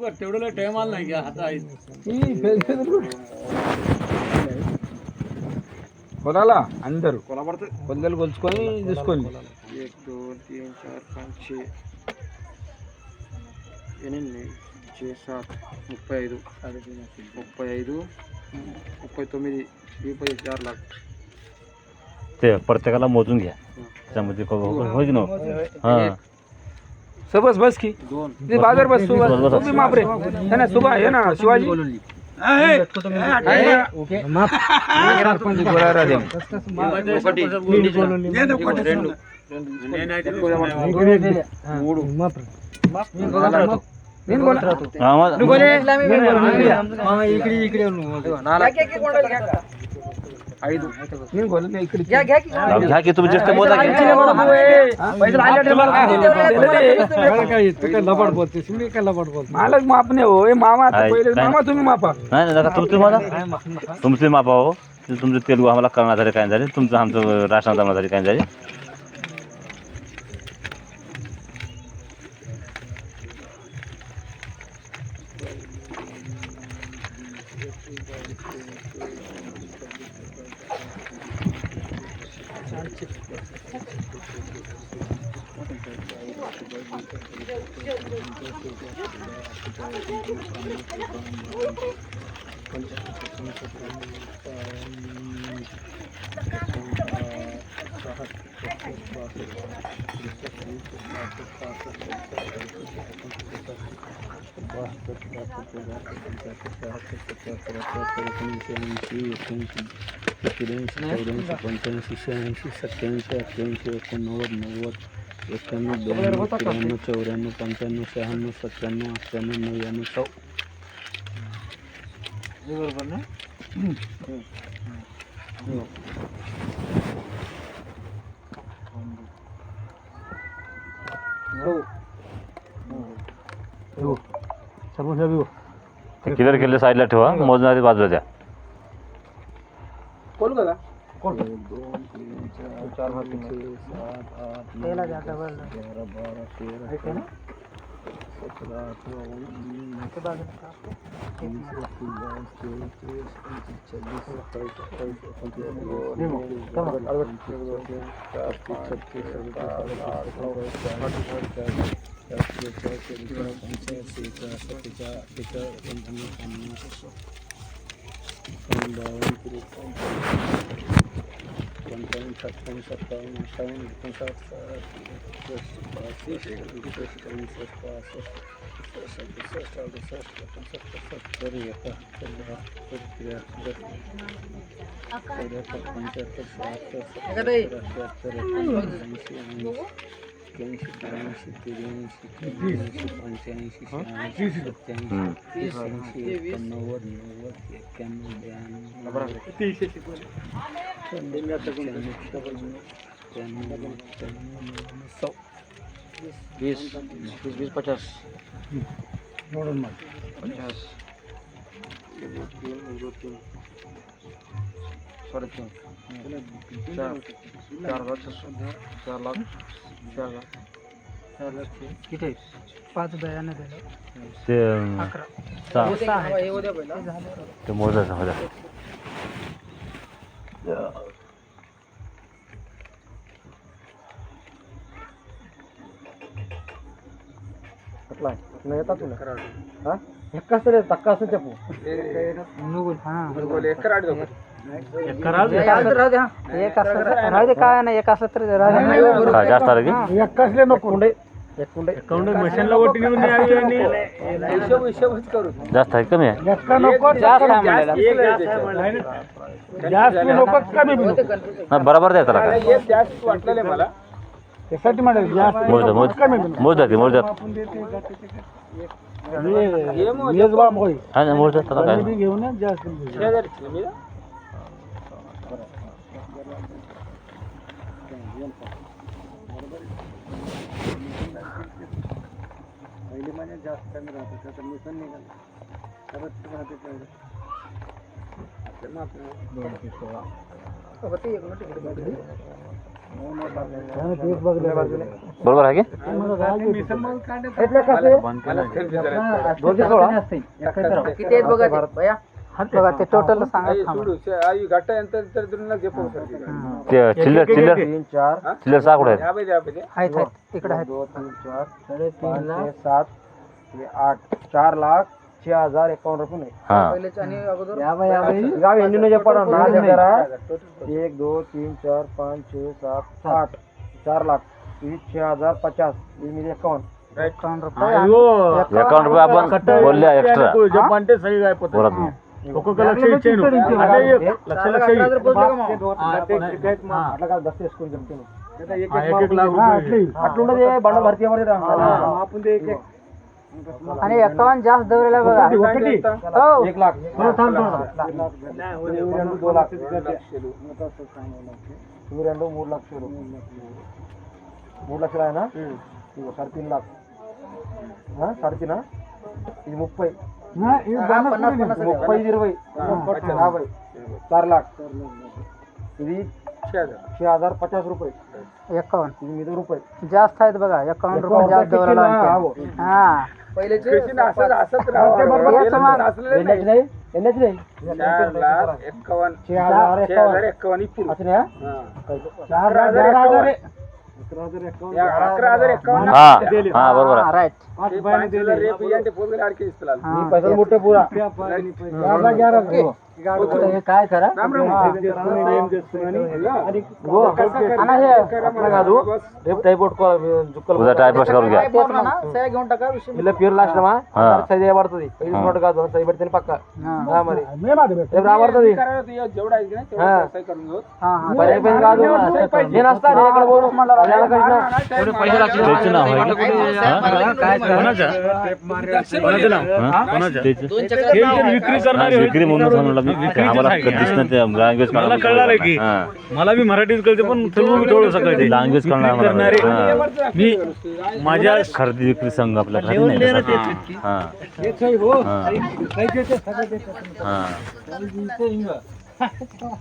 कर तेवढं टाइम आला नाही की आता आहे కొనాలా అందరూ కొల్లలు కొలుచుకొని చూసుకోండి 1 2 3 4 5 6 8 6 7 35 39 4 लाख ते प्रत्येकाला मोजून घ्या त्यामध्ये होय की ना हां सबस बस की ते बाजार बस सुबह तुम्ही माप रे है ना सुबह है ना शिवाजी ओके माप सरपंच गोळारा दे మూడు మాప్ నేను కొనరాదు నువ్వు కొనే మామ ఇక్కడి ఇక్కడే ఉన్నావు ఐదు నేను కొనలే ఇక్కడ घ्या की तुम्ही जास्त मोजा पैसे आले काय लबाड बोलते तुम्ही काय लबाड बोलते मालक माप नाही हो ए मामा पहिले मामा तुम्ही मापा नाही नका तुमचे मोजा तुमचे मापा हो तुमचे तेलगू आम्हाला कळणार झाले काय झाले तुमचं आमचं राशन जमा झाले काय झाले क्लिअर केले साईडला ठेवा मोजणारी बाजूला द्या बोल का 1 2 3 4 5 6 7 8 9 10 11 12 13 17 किती 5 बयाने दिले ते 11 ते मोजायचं होता नाही येतात तुला हा ఎక్కసరే తక్కస చెప్పు నువ్వు నువ్వు ఎక్కడ అడుగు काय ना एक असलं तर जास्त आलं की ఎక్కసలే నొక్కుండే ఎక్కుండే मशीनला ओटी घेऊन यावी आणि हिशोबच करू जास्त आहे कमी आहे ఎక్క नको जास्त आहे म्हणायला. जास्त नको कमी हा बरोबर द्या त्याला काय एक जास्त वाटलेले मला त्यासाठी म्हणाले जास्त मोजतात ते मोजतात मेजबान होई हा मोजतात त्याला काय घेऊन जास्त पहिले म्हणजे जास्त कमी राहतं तर मी पण निघाल परत राहते तेवढं बरोबर आहे की किती आहेत बघा ते, भैया? बघा ते टोटल सांगा ते चिल्लर चिल्लर 3 4 चिल्लर सहा कुठे आहेत आहेत इकडे आहेत 2 3 4 3.5 7 8 4,06,51 रुपये हा पहिलेच आणि अगोदर गाव हिंदीने पडा ना जरा 1 2 3 4 5 6 7 8 4 लाख 6,050 51 रुपये अकाउंट रुपये आपण बोलले एक्स्ट्रा जपानचे सही आहे पत्र बोलत नाही ఒక్కొక్క లక్ష ఇచ్చాను అదే లక్ష లక్ష अकरा हजार बोलले का मग? అట్లా కాదు దస్తే వేసుకొని చెప్తాను एक लाख रुपये అట్లుండదు బండ భర్తీ అవ్వలేదు आणि 51 जास्त दवरेला बघा हो 1 लाख 2 लाख 3 లక్షలు 3 లక్షలు ఆయన ఇగో 3.5 लाख 3.5 ఇది 30 50 30 20 50 4 लाख ఇది 6,050 रुपये 51 ఇది మీద रुपये जास्त आहेत बघा 51 रुपये जास्त दवरेला हा पहिलेचे ఎన్నది 4,51 అతనే 4,000 हा हा बरोबर आहे राईट మీ పైసలు ముట్టే పూరా काय करा కాదు రేపు టైప్ కొట్టుకోవాలి జుక్కలు उद्या टाइपस करून घ्या सह्या घेऊन टाका विषय ఇలా పేరు లాస్టమా हा. సై చేయబడుతుంది నోట్ కాదు సై పెడితే పక్క మరి రేపు రాబడుతుంది మరి అయిపోయింది కాదు నేను వస్తా నేను ఎక్కడ పోను त्याचं नाव आहे का? कोणाचं? त्याचं? विक्री करणारे विक्री म्हणून सांगितलं मी आम्हाला कधीच नाही ते लँग्वेज मला कळलं की मला बी मराठीत कळते पण सर्व मी थोडं सकाळी लँग्वेज कळणार करणारे मी माझ्या खरेदी विक्री संघ आपल्या घरी नाही तसा. हा हा हा